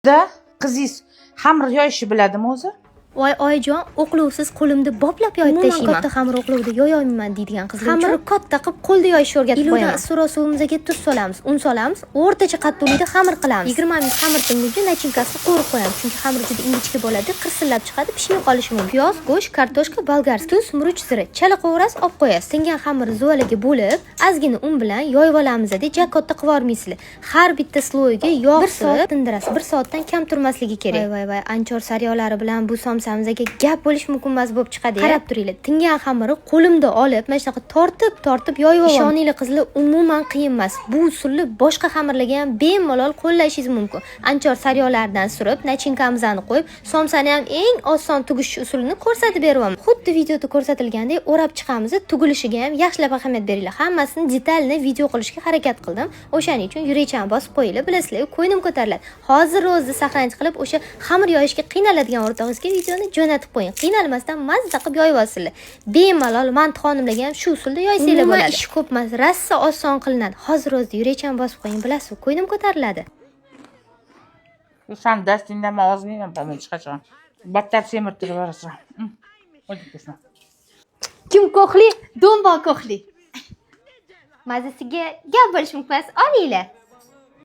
Da qizingiz xamir yoyishni biladimi o'zi? Voy oyijon, o'qluvsiz qo'limda boplab yoyib tashlayman. Katta xamir o'qluvda yoyolmayman deydigan qizlar uchun xamirni katta qilib qo'lda yoyishni o'rgatib qo'yaman. Iludan issiqroq suvimizga tuz solamiz, un solamiz, o'rtacha qattiqlikda xamir qilamiz. 20 minut xamir tinguncha nachinkasini qo'rib qo'yamiz, chunki xamir juda ingichka bo'ladi, qirsillab chiqadi, pishmay qolishi mumkin. Piyoz, go'sht, kartoshka, bolgarskiy, tuz, murch, zira, chala qovurasiz, olib qo'yasiz. Tingan xamirni zuvalaga bo'lib, ozgina un bilan yoyib olamiz-da, katta qilib yubormaysizlar. Har bitta sloyiga yog' surib tindirasiz. 1 soatdan kam turmasligi kerak. Voy, anchor saryolari bilan bu somsamizga gap bo'lish mumkin emas bo'lib chiqadi. Qarab turinglar. Tingan xamirni qo'limda olib, mana shunaqa tortib yoyib olaman. Ishoninglar qizlar, umuman qiyin emas. Bu usulni boshqa xamirlarga ham bemalol qo'llashingiz mumkin. Anchor saryolaridan surib, nachinkamizni qo'yib, somsani ham eng oson tugish usulini ko'rsatib beraman. Xuddi videoda ko'rsatilgandek o'rab chiqamiz, tugilishiga ham yaxshilab ahamiyat beringlar. Hammasini detalni video qilishga harakat qildim. O'shaning uchun yurakchani bosib qo'yinglar, bilasizlar, ko'nglim ko'tariladi. Hozir o'zida saqlanch qilib, o'sha xamir yoyishga qiynaladigan o'rtog'ingizga videoni jo'natib qo'ying. Qiynalmasdan mazza qilib yoyib olsinlar. Bemalol manti xonimlarga ham shu usulda yoysanglar bo'ladi. Ish ko'p emas, rassa oson qilinadi. Hozir o'zida yurakchani bosib qo'ying, bilasiz, ko'nglim ko'tariladi. Sen dastingdan men ozgina bo'lmaydi hech qachon. Battar semirtirib borasan. Kim ko'hli, dombo ko'hli. Mazasiga gap bo'lish mumkin emas, olinglar.